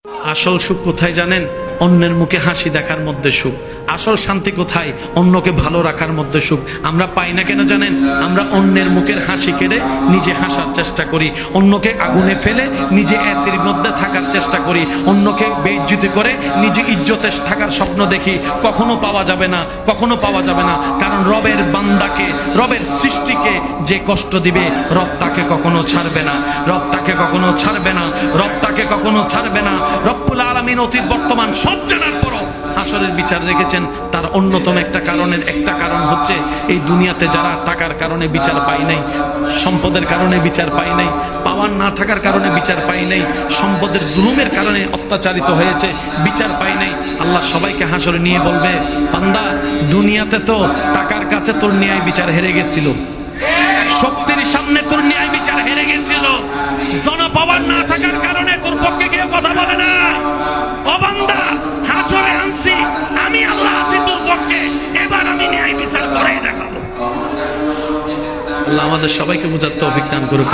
আসল সুখ কোথায় জানেন? অন্যের মুখে হাসি দেখার মধ্যে সুখ। আসল শান্তি কোথায়? অন্যকে ভালো রাখার মধ্যে সুখ। আমরা পাই না কেন জানেন? আমরা অন্যের মুখের হাসি কেড়ে নিজে হাসার চেষ্টা করি, অন্যকে আগুনে ফেলে নিজে অ্যাসির মধ্যে থাকার চেষ্টা করি, অন্যকে বেইজ্জতি করে নিজে ইজ্জতে থাকার স্বপ্ন দেখি। কখনো পাওয়া যাবে না, কখনো পাওয়া যাবে না। কারণ রবের বান্দাকে, রবের সৃষ্টিকে যে কষ্ট দিবে, রব তাকে কখনো ছাড়বে না, রব তাকে কখনো ছাড়বে না, রব তাকে কখনো ছাড়বে না। রব্বুল আলামিন অতীত বর্তমান সব জানার পরও হাসরের বিচার রেখেছেন। তার অন্যতম একটা কারণ হচ্ছে এই দুনিয়াতে যারা টাকার কারণে বিচার পায় নাই, সম্পদের কারণে বিচার পায় নাই, পাওয়ার না থাকার কারণে বিচার পায় নাই, সম্পদের জুলুমের কারণে অত্যাচারিত হয়েছে, বিচার পায় নাই। আল্লাহ সবাইকে হাসরে নিয়ে বলবে, বান্দা দুনিয়াতে তো টাকার কাছে তোর ন্যায় বিচার হেরে গেছিল, শক্তির সামনে তোর ন্যায় বিচার হেরে গেছিল, জনপাওয়ার না থাকার কারণে তোর পক্ষে কেউ কথা বলে না। ও বান্দা, হাসরে আনছি আমি, আল্লাহ আছি তোর পক্ষে, এবার আমি ন্যায় বিচার করেই দেখাবো। আল্লাহ আমাদের সবাইকে বুঝার তৌফিক দান করুক।